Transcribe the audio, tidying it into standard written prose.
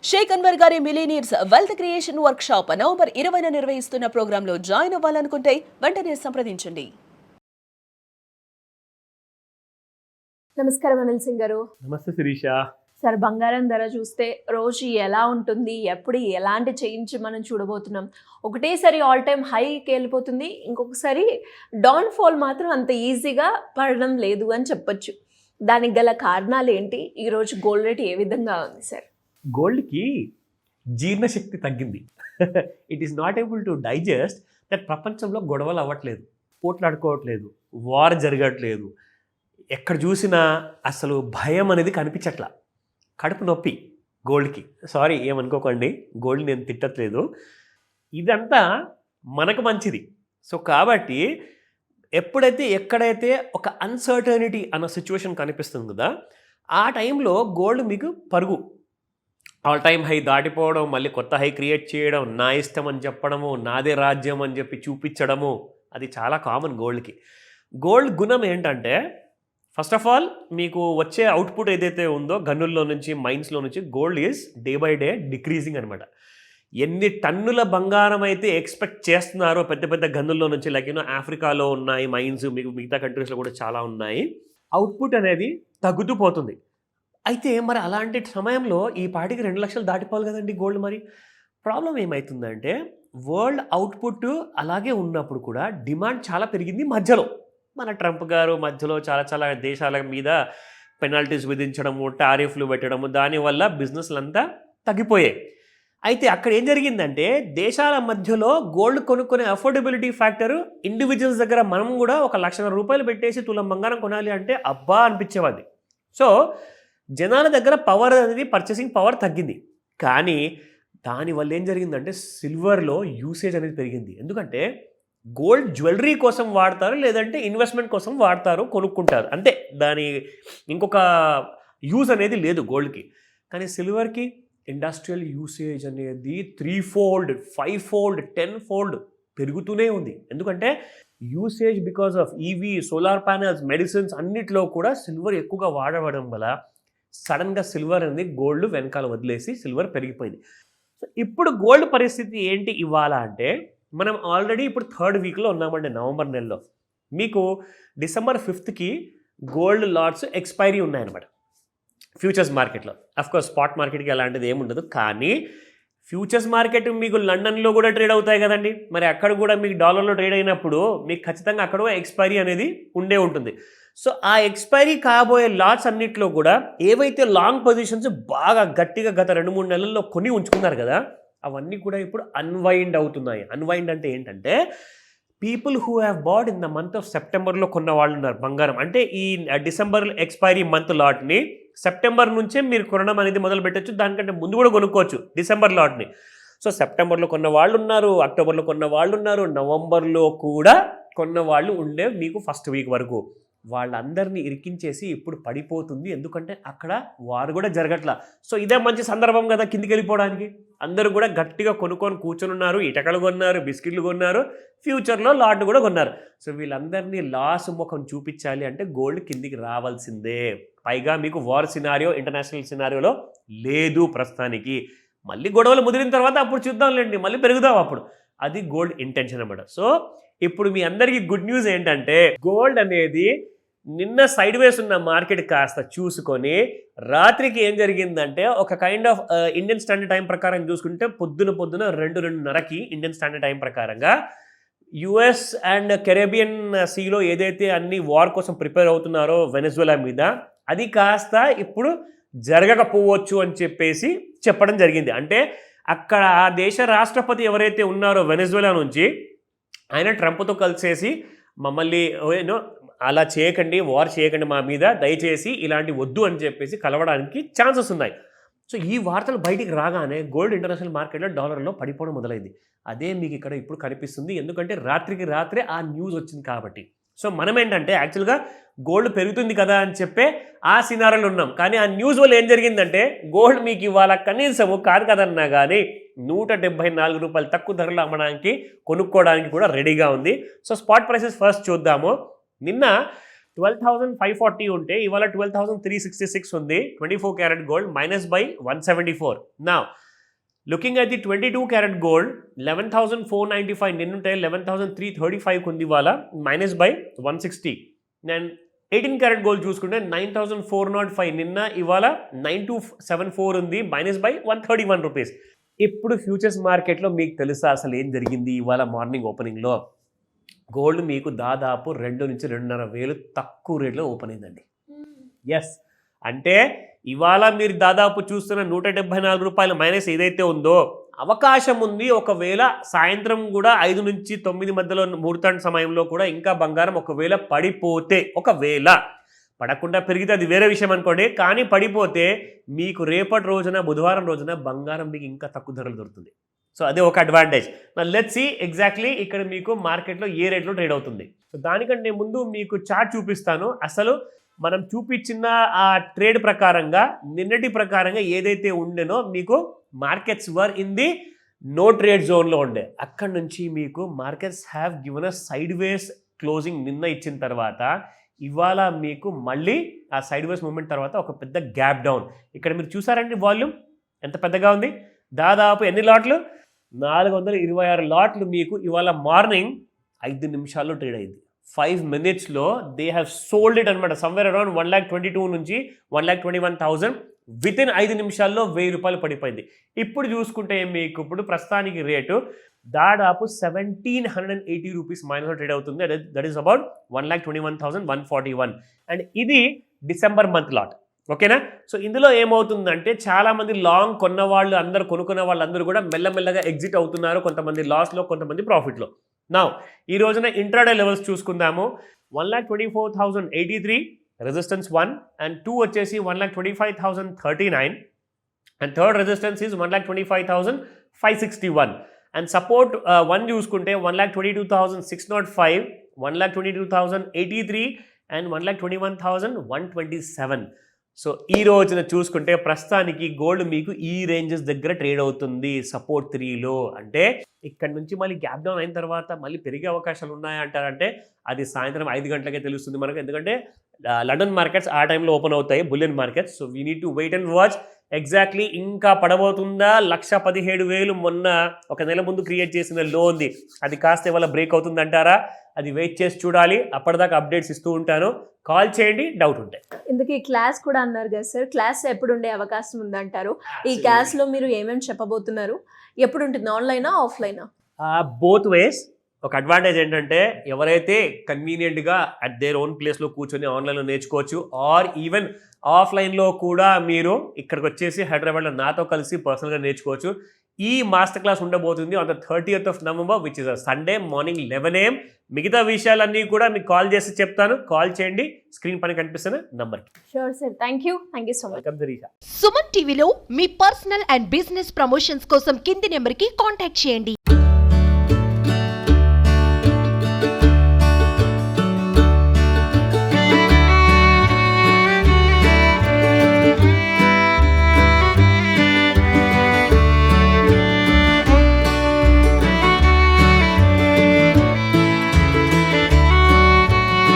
షేక్ అన్వర్ గారి millionaires wealth creation workshop November 20న నిర్వహిస్తున్న ప్రోగ్రాంలో జాయిన్ అవ్వాలనుకుంటే వెంటనే సంప్రదించండి. నమస్కారం అనిల్ సింగ్ గారు. నమస్తే శిరీష. సార్, బంగారం ధర చూస్తే రోజు ఎలా ఉంటుంది, ఎప్పుడు ఎలాంటి చేంజ్ మనం చూడబోతున్నాం? ఒకటేసారి ఆల్ టైమ్ హైకి వెళ్ళిపోతుంది, ఇంకొకసారి డౌన్ ఫాల్ మాత్రం అంత ఈజీగా పడడం లేదు అని చెప్పొచ్చు. దానికి గల కారణాలు ఏంటి? ఈరోజు గోల్డ్ రేట్ ఏ విధంగా ఉంది సార్? గోల్డ్కి జీర్ణశక్తి తగ్గింది. It is not able to digest that ప్రపంచంలో గొడవలు అవ్వట్లేదు, పోట్లాడుకోవట్లేదు, వార్ జరగట్లేదు, ఎక్కడ చూసినా అసలు భయం అనేది కనిపించట్లా. కడుపు నొప్పి గోల్డ్కి. సారీ, ఏమనుకోకండి, గోల్డ్ నేను తిట్టట్లేదు, ఇదంతా మనకు మంచిది. సో కాబట్టి ఎప్పుడైతే ఎక్కడైతే ఒక అన్సర్టనిటీ అన్న సిచ్యువేషన్ కనిపిస్తుంది కదా, ఆ టైంలో గోల్డ్ మీకు పరుగు, ఆల్ టైమ్ హై దాటిపోవడం, మళ్ళీ కొత్త హై క్రియేట్ చేయడం, నా ఇష్టం అని చెప్పడము, నాదే రాజ్యం అని చెప్పి చూపించడము, అది చాలా కామన్ గోల్డ్కి. గోల్డ్ గుణం ఏంటంటే, ఫస్ట్ ఆఫ్ ఆల్ మీకు వచ్చే అవుట్పుట్ ఏదైతే ఉందో గనుల్లో నుంచి, మైన్స్లో నుంచి, gold is day by day decreasing అనమాట. ఎన్ని టన్నుల బంగారం అయితే ఎక్స్పెక్ట్ చేస్తున్నారో పెద్ద పెద్ద గనుల్లో నుంచి, లైక్ ఆఫ్రికాలో ఉన్నాయి మైన్స్, మీకు మిగతా కంట్రీస్లో కూడా చాలా ఉన్నాయి, అవుట్పుట్ అనేది తగ్గుతూ పోతుంది. అయితే మరి అలాంటి సమయంలో ఈ పాటికి 2 లక్షలు దాటిపోవాలి కదండి గోల్డ్. మరి ప్రాబ్లం ఏమవుతుందంటే, వరల్డ్ అవుట్పుట్ అలాగే ఉన్నప్పుడు కూడా డిమాండ్ చాలా పెరిగింది మధ్యలో. మన ట్రంప్ గారు మధ్యలో చాలా దేశాల మీద పెనాల్టీస్ విధించడము, టారిఫ్లు పెట్టడము, దానివల్ల బిజినెస్లంతా తగ్గిపోయాయి. అయితే అక్కడ ఏం జరిగిందంటే, దేశాల మధ్యలో గోల్డ్ కొనుక్కునే అఫోర్డబిలిటీ ఫ్యాక్టర్ ఇండివిజువల్స్ దగ్గర మనం కూడా 1,00,000 రూపాయలు పెట్టేసి తులం బంగారం కొనాలి అంటే అబ్బా అనిపించేవాది. సో జనాల దగ్గర పవర్ అనేది, పర్చేసింగ్ పవర్ తగ్గింది. కానీ దానివల్ల ఏం జరిగిందంటే, సిల్వర్లో యూసేజ్ అనేది పెరిగింది. ఎందుకంటే గోల్డ్ జ్యువెలరీ కోసం వాడతారు, లేదంటే ఇన్వెస్ట్మెంట్ కోసం వాడతారు, కొనుక్కుంటారు, అంతే. దాని ఇంకొక యూజ్ అనేది లేదు గోల్డ్కి. కానీ సిల్వర్కి ఇండస్ట్రియల్ యూసేజ్ అనేది 3-fold, 5-fold, 10-fold పెరుగుతూనే ఉంది. ఎందుకంటే usage because of EV, solar panels, medicines అన్నిట్లో కూడా సిల్వర్ ఎక్కువగా వాడడం వల్ల సడన్గా సిల్వర్ అనేది గోల్డ్ వెనకాల వదిలేసి సిల్వర్ పెరిగిపోయింది. సో ఇప్పుడు గోల్డ్ పరిస్థితి ఏంటి ఇవాళ అంటే, మనం ఆల్రెడీ ఇప్పుడు 3rd వీక్లో ఉన్నామండి, నవంబర్ నెలలో. మీకు December 5th gold LADS expiry ఉన్నాయన్నమాట ఫ్యూచర్స్ మార్కెట్లో. అఫ్కోర్స్ స్పాట్ మార్కెట్కి అలాంటిది ఏముండదు, కానీ ఫ్యూచర్స్ మార్కెట్ మీకు లండన్లో కూడా ట్రేడ్ అవుతాయి కదండి. మరి అక్కడ కూడా మీకు డాలర్లో ట్రేడ్ అయినప్పుడు మీకు ఖచ్చితంగా అక్కడ ఎక్స్పైరీ అనేది ఉండే ఉంటుంది. సో ఆ ఎక్స్పైరీ కాబోయే లాట్స్ అన్నిట్లో కూడా ఏవైతే లాంగ్ పొజిషన్స్ బాగా గట్టిగా గత 2-3 నెలల్లో కొని ఉంచుకున్నారు కదా, అవన్నీ కూడా ఇప్పుడు అన్వైండ్ అవుతున్నాయి. అన్వైండ్ అంటే ఏంటంటే, people who have bought in the month of సెప్టెంబర్లో కొన్న వాళ్ళు ఉన్నారు బంగారం. అంటే ఈ డిసెంబర్ ఎక్స్పైరీ మంత్ లాట్ని సెప్టెంబర్ నుంచే మీరు కొనడం అనేది మొదలు పెట్టచ్చు, దానికంటే ముందు కూడా కొనుక్కోవచ్చు డిసెంబర్ లాట్ని. సో సెప్టెంబర్లో కొన్న వాళ్ళు ఉన్నారు, అక్టోబర్లో కొన్న వాళ్ళు ఉన్నారు, నవంబర్లో కూడా కొన్న వాళ్ళు ఉండే మీకు 1st వీక్ వరకు. వాళ్ళందరినీ ఇరికించేసి ఇప్పుడు పడిపోతుంది, ఎందుకంటే అక్కడ వారు కూడా జరగట్లా. సో ఇదే మంచి సందర్భం కదా కిందికి వెళ్ళిపోవడానికి. అందరూ కూడా గట్టిగా కొనుక్కొని కూర్చొని ఉన్నారు, ఇటకలు కొన్నారు, బిస్కెట్లు కొన్నారు, ఫ్యూచర్లో లాట్ కూడా కొన్నారు. సో వీళ్ళందరినీ లాస్ ముఖం చూపించాలి అంటే గోల్డ్ కిందికి రావాల్సిందే. పైగా మీకు వార్ సినారియో, ఇంటర్నేషనల్ సినారియోలో లేదు ప్రస్తుతానికి. మళ్ళీ గొడవలు ముదిరిన తర్వాత అప్పుడు చూద్దాంలేండి, మళ్ళీ పెరుగుదాం అప్పుడు. అది గోల్డ్ ఇంటెన్షన్ అన్నమాట. సో ఇప్పుడు మీ అందరికీ గుడ్ న్యూస్ ఏంటంటే, గోల్డ్ అనేది నిన్న సైడ్ వేస్ ఉన్న మార్కెట్ కాస్త చూసుకొని రాత్రికి ఏం జరిగిందంటే, ఒక kind of Indian standard time ప్రకారం చూసుకుంటే పొద్దున 2:30కి ఇండియన్ స్టాండర్డ్ టైం ప్రకారంగా యుఎస్ అండ్ కెరేబియన్ సీలో ఏదైతే అన్ని వార్ కోసం ప్రిపేర్ అవుతున్నారో వెనెజులా మీద, అది కాస్త ఇప్పుడు జరగకపోవచ్చు అని చెప్పేసి చెప్పడం జరిగింది. అంటే అక్కడ ఆ దేశ రాష్ట్రపతి ఎవరైతే ఉన్నారో వెనెజులా నుంచి, ఆయన ట్రంప్తో కలిసేసి మమ్మల్ని అలా చేయకండి, వార్ చేయకండి మా మీద, దయచేసి ఇలాంటి వద్దు అని చెప్పేసి కలవడానికి ఛాన్సెస్ ఉన్నాయి. సో ఈ వార్తలు బయటికి రాగానే గోల్డ్ ఇంటర్నేషనల్ మార్కెట్లో డాలర్లో పడిపోవడం మొదలైంది. అదే మీకు ఇక్కడ ఇప్పుడు కనిపిస్తుంది, ఎందుకంటే రాత్రికి రాత్రే ఆ న్యూస్ వచ్చింది కాబట్టి. సో మనం ఏంటంటే, యాక్చువల్గా గోల్డ్ పెరుగుతుంది కదా అని చెప్పే ఆ సినారీలో ఉన్నాం. కానీ ఆ న్యూస్ వల్ల ఏం జరిగిందంటే, గోల్డ్ మీకు ఇవాళ కనీసము కాదు కదన్నా కానీ 174 రూపాయలు తక్కువ ధరలో అమ్మడానికి, కొనుక్కోవడానికి కూడా రెడీగా ఉంది. సో స్పాట్ ప్రైసెస్ ఫస్ట్ చూద్దాము. నిన్న 12,540 ఉంటే ఇవాళ 12,366 ఉంది. 24 క్యారెట్ గోల్డ్ మైనస్ బై 174. నా looking at the 22 carat gold 11,495 నిన్నుంటే 11,335 ఉంది ఇవాళ minus by 160. And 18 carat gold చూసుకుంటే 9,405 నిన్న ఇవాళ 9,274 ఉంది మైనస్ బై 131 రూపీస్. ఇప్పుడు ఫ్యూచర్స్ మార్కెట్లో మీకు తెలుసా అసలు ఏం జరిగింది? ఇవాళ మార్నింగ్ ఓపెనింగ్లో గోల్డ్ మీకు దాదాపు 2 నుంచి 2.5 వేలు తక్కువ రేట్లో ఓపెన్ అయిందండి. ఎస్, అంటే ఇవాళ మీరు దాదాపు చూస్తున్న 174 రూపాయల మైనస్ ఏదైతే ఉందో అవకాశం ఉంది. ఒకవేళ సాయంత్రం కూడా 5 నుంచి 9 మధ్యలో ముహూర్తం సమయంలో కూడా ఇంకా బంగారం ఒకవేళ పడిపోతే, ఒకవేళ పడకుండా పెరిగితే అది వేరే విషయం అనుకోండి, కానీ పడిపోతే మీకు రేపటి రోజున బుధవారం రోజున బంగారం మీకు ఇంకా తక్కువ ధరలు దొరుకుతుంది. సో అదే ఒక అడ్వాంటేజ్. లెట్స్ సీ ఎగ్జాక్ట్లీ ఇక్కడ మీకు మార్కెట్లో ఏ రేట్లో ట్రేడ్ అవుతుంది. సో దానికంటే ముందు మీకు చార్ట్ చూపిస్తాను. అసలు మనం చూపించిన ఆ ట్రేడ్ ప్రకారంగా నిన్నటి ప్రకారంగా ఏదైతే ఉండేనో మీకు markets were in the no trade జోన్లో ఉండే. అక్కడ నుంచి మీకు markets have given a sideways closing నిన్న ఇచ్చిన తర్వాత ఇవాళ మీకు మళ్ళీ ఆ సైడ్ వేస్ మూమెంట్ తర్వాత ఒక పెద్ద గ్యాప్ డౌన్. ఇక్కడ మీరు చూసారండి వాల్యూమ్ ఎంత పెద్దగా ఉంది. దాదాపు ఎన్ని లాట్లు? 426 లాట్లు మీకు ఇవాళ మార్నింగ్ 5 నిమిషాల్లో ట్రేడ్ అయింది. 5 minutesలో దే హ్యావ్ సోల్డ్ ఇట్ అనమాట. సమ్వేర్ అరౌండ్ 1,22,000 నుంచి 1,21,000 విత్ ఇన్ 5 నిమిషాల్లో 1,000 రూపాయలు పడిపోయింది. ఇప్పుడు చూసుకుంటే మీకు ఇప్పుడు ప్రస్తుతానికి రేటు దాదాపు 1,780 రూపీస్ మైనస్లో ట్రేడ్ అవుతుంది. That is about 1,21,141. అండ్ ఇది డిసెంబర్ మంత్ లాట్. ఓకేనా? సో ఇందులో ఏమవుతుందంటే చాలామంది లాంగ్ కొన్న వాళ్ళు అందరూ కొనుక్కున్న వాళ్ళందరూ కూడా మెల్లమెల్లగా ఎగ్జిట్ అవుతున్నారు. కొంతమంది లాస్లో, కొంతమంది ప్రాఫిట్లో. నా ఈ రోజున ఇంట్రాడే లెవెల్స్ చూసుకుందాము. 1,24,083 రెసిస్టెన్స్ 1 అండ్ 2 వచ్చేసి 1,25,039 and third resistance is 1,25,561 and support 1 చూసుకుంటే 1,22,605, 1,22,083 అండ్ 1,21,127. సో ఈ రోజున చూసుకుంటే ప్రస్తుతానికి గోల్డ్ మీకు ఈ రేంజెస్ దగ్గర ట్రేడ్ అవుతుంది సపోర్ట్ 3లో. అంటే ఇక్కడ నుంచి మళ్ళీ గ్యాప్ డౌన్ అయిన తర్వాత మళ్ళీ పెరిగే అవకాశాలు ఉన్నాయంటారంటే అది సాయంత్రం 5 గంటలకే తెలుస్తుంది మనకు. ఎందుకంటే లండన్ మార్కెట్స్ ఆ టైంలో ఓపెన్ అవుతాయి, bullion markets. So we need to wait and watch exactly ఇంకా పడబోతుందా. 1,17,000 మొన్న ఒక నెల ముందు క్రియేట్ చేసిన లో ఉంది, అది కాస్త ఇవాళ బ్రేక్ అవుతుంది అంటారా? అది వెయిట్ చేసి చూడాలి. అప్పటిదాకా అప్డేట్స్ ఇస్తూ ఉంటాను. కాల్ చేయండి డౌట్ ఉంటాయి. ఇందుకు క్లాస్ కూడా అన్నారు కదా సార్, క్లాస్ ఎప్పుడు ఉండే అవకాశం ఉందంటారు? ఈ క్లాస్లో మీరు ఏమేమి చెప్పబోతున్నారు? ఎప్పుడు ఉంటుంది? ఆన్లైనా, ఆఫ్లైనా? Both ways. ఒక అడ్వాంటేజ్ ఏంటంటే ఎవరైతే కన్వీనియంట్గా అట్ దేర్ ఓన్ ప్లేస్లో కూర్చొని ఆన్లైన్లో నేర్చుకోవచ్చు, ఆర్ ఈవెన్ ఆఫ్లైన్లో కూడా మీరు ఇక్కడికి వచ్చేసి హైదరాబాద్లో నాతో కలిసి పర్సనల్గా నేర్చుకోవచ్చు. ఈ మాస్టర్ క్లాస్ ఉండబోతుంది on the 30th of November, which is a Sunday morning 11 AM. మిగతా విషయాలన్నీ కూడా మీకు కాల్ చేసి చెప్తాను. కాల్ చేయండి స్క్రీన్ పైన కనిపిస్తున్న నంబర్కి. Sure sir, thank you so much. Welcome Sirisha. Suman టీవీలో మీ పర్సనల్ అండ్ బిజినెస్ ప్రమోషన్స్ కోసం కింది నెంబర్కి కాంటాక్ట్ చేయండి.